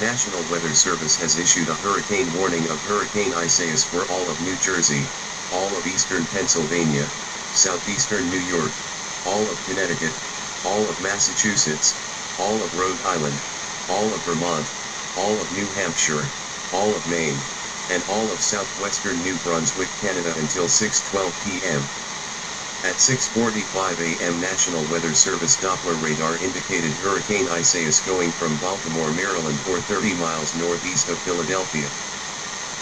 National Weather Service has issued a hurricane warning of Hurricane Isaias for all of New Jersey, all of eastern Pennsylvania, southeastern New York, all of Connecticut, all of Massachusetts, all of Rhode Island, all of Vermont, all of New Hampshire, all of Maine, and all of southwestern New Brunswick, Canada until 6:12 p.m. At 6:45 a.m. National Weather Service Doppler radar indicated Hurricane Isaias going from Baltimore, Maryland or 30 miles northeast of Philadelphia.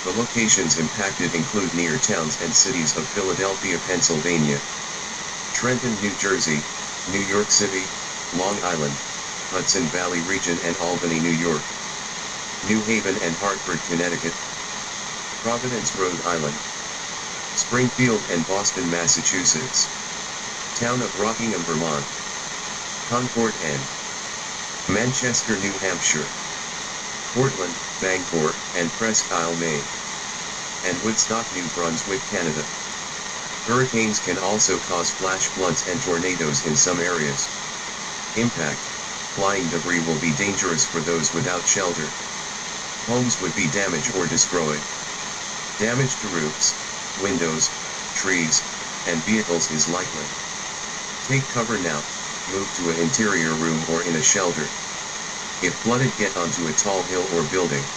The locations impacted include near towns and cities of Philadelphia, Pennsylvania, Trenton, New Jersey, New York City, Long Island, Hudson Valley region and Albany, New York, New Haven and Hartford, Connecticut, Providence, Rhode Island, Springfield and Boston, Massachusetts, Town of Rockingham, Vermont, Concord and Manchester, New Hampshire, Portland, Bangor, and Presque Isle, Maine, and Woodstock, New Brunswick, Canada. Hurricanes can also cause flash floods and tornadoes in some areas. Impact: flying debris will be dangerous for those without shelter. Homes would be damaged or destroyed. Damage to roofs, windows, trees, and vehicles is likely. Take cover now, move to an interior room or in a shelter. If flooded, get onto a tall hill or building.